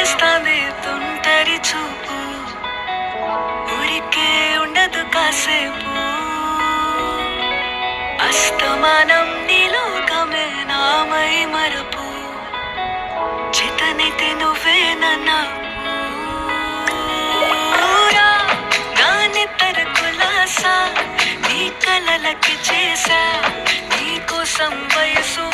వస్తాంది తుంటరి చూపు, ఊరికే ఉండదు కాసేపు. అస్తమానం నీలోకమే నామై మరపు, చేతనైతే నువ్వే నన్నా కులాసా నీ కలలకి చేసా, నీ కోసం వయసు